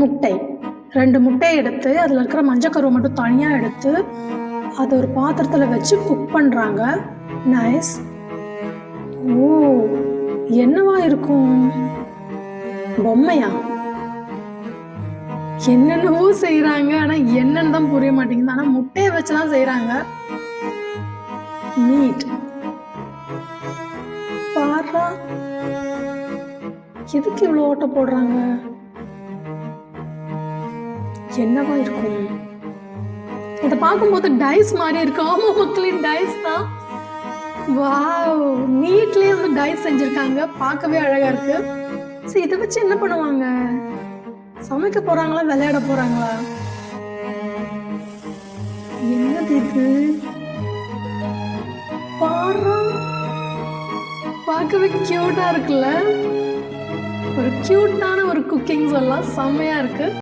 முட்டை 2 முட்டையை எடுத்து அதில் இருக்கிற மஞ்சக்கருவை மட்டும் தனியாக எடுத்து அதை ஒரு பாத்திரத்தில் வச்சு குக் பண்ணுறாங்க. நைஸ். ஓ, என்னவா இருக்கும்? பொம்மையா? என்னென்னவோ செய்யறாங்க, ஆனா என்னன்னு தான் புரிய மாட்டேங்குது. ஆனா முட்டையை வச்சுலாம் செய்யறாங்க. மீட். பாரா, எதுக்கு இவ்வளவு ஓட்ட போடுறாங்க? என்னவா இருக்கும்? இதை பார்க்கும்போது டைஸ் மாதிரி இருக்கு. ஆமா மக்களே, டைஸ் தான். வாவ், மீட்லயே வந்து டைஸ் செஞ்சிருக்காங்க. பார்க்கவே அழகா இருக்கு. சரி, இதை வச்சு என்ன பண்ணுவாங்க? சமைக்க போறாங்களா, விளையாட போறாங்களா? என்னது இது? பாரா, பார்க்கவே கியூட்டா இருக்குல்ல. ஒரு கியூட்டான ஒரு குக்கிங் சொல்லலாம். செம்மையா இருக்கு.